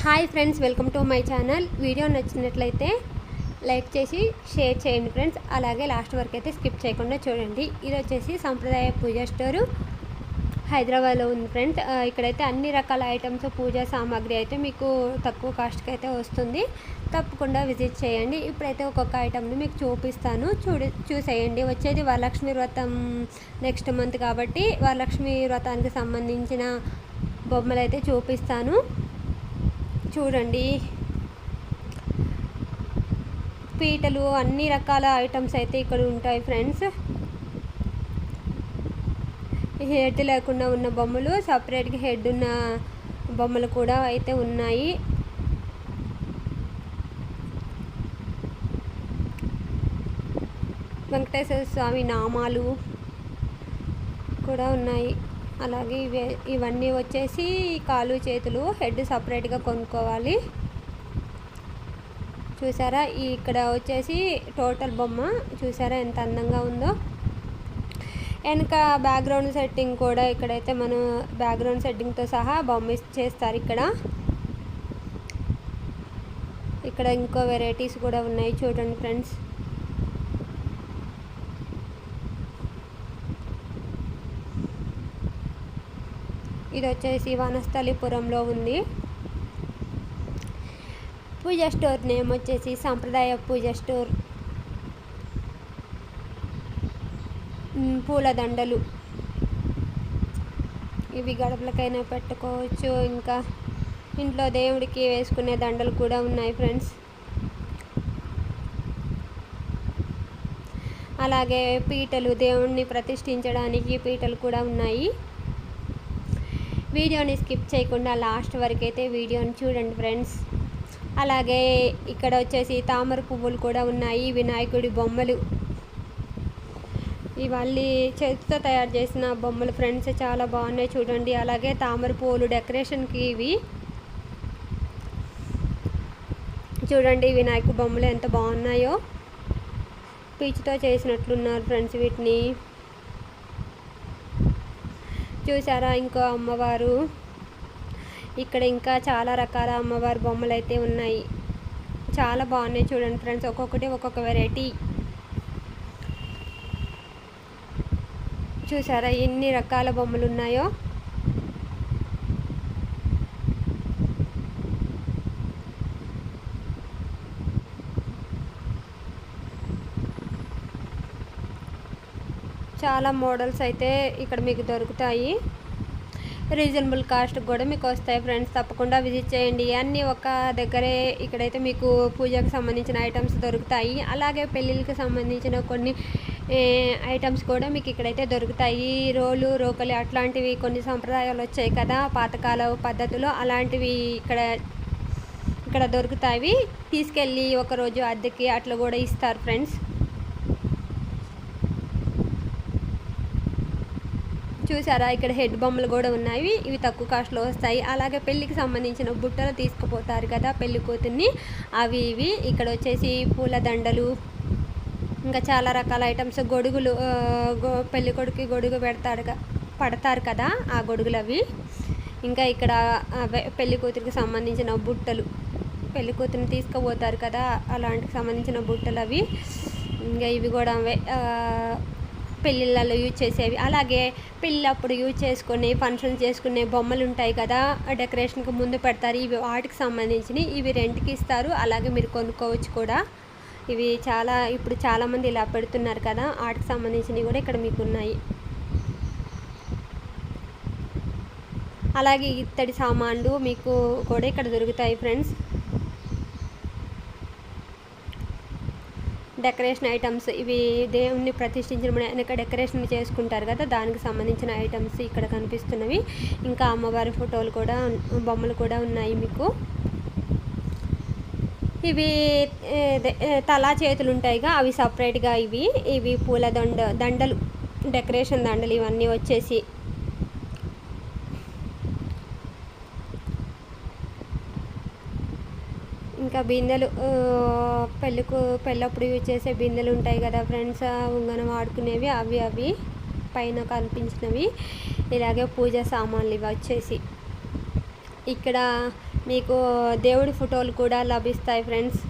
Hi friends, welcome to my channel. Video నచ్చినట్లయితే like చేసి share చేయండి ఫ్రెండ్స్. అలాగే లాస్ట్ వరకు అయితే స్కిప్ చేయకుండా చూడండి. ఇది వచ్చేసి సంప్రదాయ పూజా స్టోరు హైదరాబాద్లో ఉంది ఫ్రెండ్స్. ఇక్కడైతే అన్ని రకాల ఐటమ్స్, పూజా సామాగ్రి అయితే మీకు తక్కువ కాస్ట్కి అయితే వస్తుంది. తప్పకుండా విజిట్ చేయండి. ఇప్పుడైతే ఒక్కొక్క ఐటమ్ని మీకు చూపిస్తాను, చూసేయండి. వచ్చేది వరలక్ష్మి వ్రతం నెక్స్ట్ మంత్ కాబట్టి వరలక్ష్మి వ్రతానికి సంబంధించిన బొమ్మలు అయితే చూపిస్తాను, చూడండి. పీటలు, అన్ని రకాల ఐటమ్స్ అయితే ఇక్కడ ఉంటాయి ఫ్రెండ్స్. హెడ్ లేకుండా ఉన్న బొమ్మలు, సపరేట్గా హెడ్ ఉన్న బొమ్మలు కూడా అయితే ఉన్నాయి. వెంకటేశ్వర స్వామి నామాలు కూడా ఉన్నాయి. అలాగే ఇవన్నీ వచ్చేసి కాలు చేతులు, హెడ్ సపరేట్గా కొనుక్కోవాలి. చూసారా, ఇక్కడ వచ్చేసి టోటల్ బొమ్మ చూసారా ఎంత అందంగా ఉందో. వెనక బ్యాక్గ్రౌండ్ సెట్టింగ్ కూడా ఇక్కడైతే మనం బ్యాక్గ్రౌండ్ సెట్టింగ్తో సహా బొమ్మ చేస్తారు. ఇక్కడ ఇంకో వెరైటీస్ కూడా ఉన్నాయి, చూడండి ఫ్రెండ్స్. ఇది వచ్చేసి వనస్థలిపురంలో ఉంది. పూజా స్టోర్ నేమ్ వచ్చేసి సంప్రదాయ పూజా స్టోర్. పూల దండలు ఇవి గడపలకైనా పెట్టుకోవచ్చు. ఇంకా ఇంట్లో దేవుడికి వేసుకునే దండలు కూడా ఉన్నాయి ఫ్రెండ్స్. అలాగే పీటలు, దేవుణ్ణి ప్రతిష్ఠించడానికి పీటలు కూడా ఉన్నాయి. వీడియోని స్కిప్ చేయకుండా లాస్ట్ వరకు అయితే వీడియోని చూడండి ఫ్రెండ్స్. అలాగే ఇక్కడ వచ్చేసి తామర పువ్వులు కూడా ఉన్నాయి, వినాయకుడి బొమ్మలు. ఇవన్నీ చేతితో తయారు చేసిన బొమ్మలు ఫ్రెండ్స్, చాలా బాగున్నాయి చూడండి. అలాగే తామర పువ్వులు డెకరేషన్కి ఇవి చూడండి. వినాయకుడి బొమ్మలు ఎంత బాగున్నాయో, పీచుతో చేసినట్లున్నారు ఫ్రెండ్స్ వీటిని. చూసారా, ఇంకో అమ్మవారు. ఇక్కడ ఇంకా చాలా రకాల అమ్మవారి బొమ్మలు అయితే ఉన్నాయి, చాలా బాగున్నాయి చూడండి ఫ్రెండ్స్. ఒక్కొక్కటి ఒక్కొక్క వెరైటీ. చూసారా ఎన్ని రకాల బొమ్మలు ఉన్నాయో. చాలా మోడల్స్ అయితే ఇక్కడ మీకు దొరుకుతాయి. రీజనబుల్ కాస్ట్ కూడా మీకు వస్తాయి ఫ్రెండ్స్. తప్పకుండా విజిట్ చేయండి. అన్నీ ఒక దగ్గరే ఇక్కడైతే మీకు పూజకు సంబంధించిన ఐటమ్స్ దొరుకుతాయి. అలాగే పెళ్ళిళ్ళకి సంబంధించిన కొన్ని ఐటమ్స్ కూడా మీకు ఇక్కడైతే దొరుకుతాయి. రోకలి అట్లాంటివి కొన్ని సంప్రదాయాలు వచ్చాయి కదా పాతకాల పద్ధతిలో, అలాంటివి ఇక్కడ దొరుకుతాయి. తీసుకెళ్ళి ఒకరోజు అద్దెకి అట్లా కూడా ఇస్తారు ఫ్రెండ్స్. చూసారా, ఇక్కడ హెడ్ బొమ్మలు కూడా ఉన్నాయి, ఇవి తక్కువ కాస్ట్లో వస్తాయి. అలాగే పెళ్ళికి సంబంధించిన బుట్టలు తీసుకుపోతారు కదా పెళ్లి కూతుర్ని, అవి ఇవి. ఇక్కడ వచ్చేసి పూల దండలు, ఇంకా చాలా రకాల ఐటమ్స్. గొడుగులు, పెళ్లి కొడుకు గొడుగు పడతారు కదా ఆ గొడుగులు అవి. ఇంకా ఇక్కడ పెళ్లి కూతురికి సంబంధించిన బుట్టలు, పెళ్లి కూతురిని తీసుకుపోతారు కదా అలాంటికి సంబంధించిన బుట్టలు అవి. ఇంకా ఇవి కూడా పెళ్ళిళ్ళలో యూజ్ చేసేవి. అలాగే పెళ్ళప్పుడు యూజ్ చేసుకునే, ఫంక్షన్ చేసుకునే బొమ్మలు ఉంటాయి కదా డెకరేషన్కి ముందు పెడతారు, ఇవి వాటికి సంబంధించినవి. ఇవి రెంట్కి ఇస్తారు, అలాగే మీరు కొనుక్కోవచ్చు కూడా. ఇవి ఇప్పుడు చాలామంది ఇలా పెడుతున్నారు కదా, వాటికి సంబంధించినవి కూడా ఇక్కడ మీకు ఉన్నాయి. అలాగే ఇత్తడి సామాన్లు మీకు కూడా ఇక్కడ దొరుకుతాయి ఫ్రెండ్స్. డెకరేషన్ ఐటమ్స్, ఇవి దేవుణ్ణి ప్రతిష్ఠించిన వెనక డెకరేషన్ చేసుకుంటారు కదా దానికి సంబంధించిన ఐటమ్స్ ఇక్కడ కనిపిస్తున్నవి. ఇంకా అమ్మవారి ఫోటోలు కూడా, బొమ్మలు కూడా ఉన్నాయి మీకు. ఇవి తలా చేతులు ఉంటాయిగా అవి సపరేట్గా. ఇవి పూల దండలు, డెకరేషన్ దండలు ఇవన్నీ వచ్చేసి. ఇంకా బిందెలు, పెళ్ళప్పుడు యూజ్ చేసే బిందెలు ఉంటాయి కదా ఫ్రెండ్స్, ఉంగన వాడుకునేవి అవి పైన కనిపించినవి. ఇలాగే పూజా సామాన్లు ఇవి వచ్చేసి. ఇక్కడ మీకు దేవుడి ఫోటోలు కూడా లభిస్తాయి ఫ్రెండ్స్.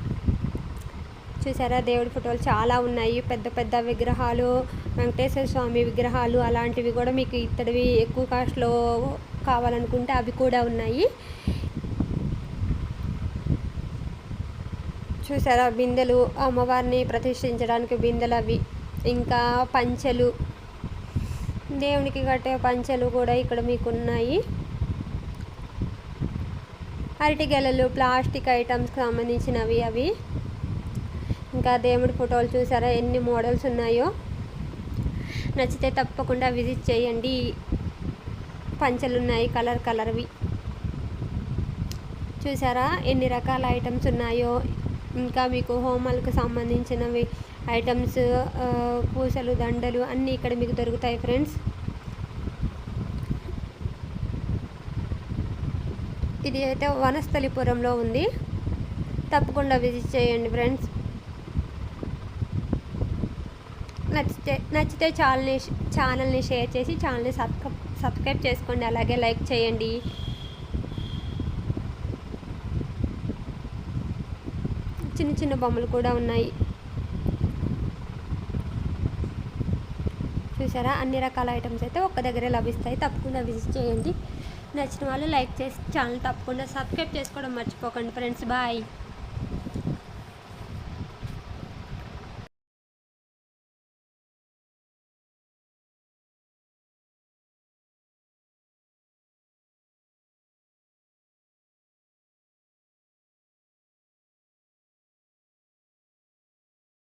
చూసారా, దేవుడి ఫోటోలు చాలా ఉన్నాయి. పెద్ద పెద్ద విగ్రహాలు, వెంకటేశ్వర స్వామి విగ్రహాలు అలాంటివి కూడా మీకు ఇత్తడివి ఎక్కువ కాస్ట్లో కావాలనుకుంటే అవి కూడా ఉన్నాయి. చూసారా, బిందెలు, అమ్మవారిని ప్రతిష్ఠించడానికి బిందెలు అవి, ఇంకా పంచెలు, దేవునికి కట్టే పంచెలు కూడా ఇక్కడ మీకు ఉన్నాయి. అరటి గెలలు, ప్లాస్టిక్ ఐటమ్స్కి సంబంధించినవి అవి. ఇంకా దేవుడి ఫోటోలు చూసారా ఎన్ని మోడల్స్ ఉన్నాయో. నచ్చితే తప్పకుండా విజిట్ చేయండి. పంచెలు ఉన్నాయి కలర్ కలర్వి. చూసారా ఎన్ని రకాల ఐటమ్స్ ఉన్నాయో. ఇంకా మీకు హోమాలకు సంబంధించినవి ఐటమ్స్, పూసలు, దండలు అన్నీ ఇక్కడ మీకు దొరుకుతాయి ఫ్రెండ్స్. ఇది అయితే వనస్థలిపురంలో ఉంది. తప్పకుండా విజిట్ చేయండి ఫ్రెండ్స్. నచ్చితే ఛానల్ని షేర్ చేసి ఛానల్ని సబ్స్క్రైబ్ చేసుకోండి. అలాగే లైక్ చేయండి. చిన్న చిన్న బొమ్మలు కూడా ఉన్నాయి. చూసారా అన్ని రకాల ఐటమ్స్ అయితే ఒక్క దగ్గరే లభిస్తాయి. తప్పకుండా విజిట్ చేయండి. నచ్చిన వాళ్ళు లైక్ చేసి ఛానల్ తప్పకుండా సబ్స్క్రైబ్ చేసుకోవడం మర్చిపోకండి ఫ్రెండ్స్. బాయ్.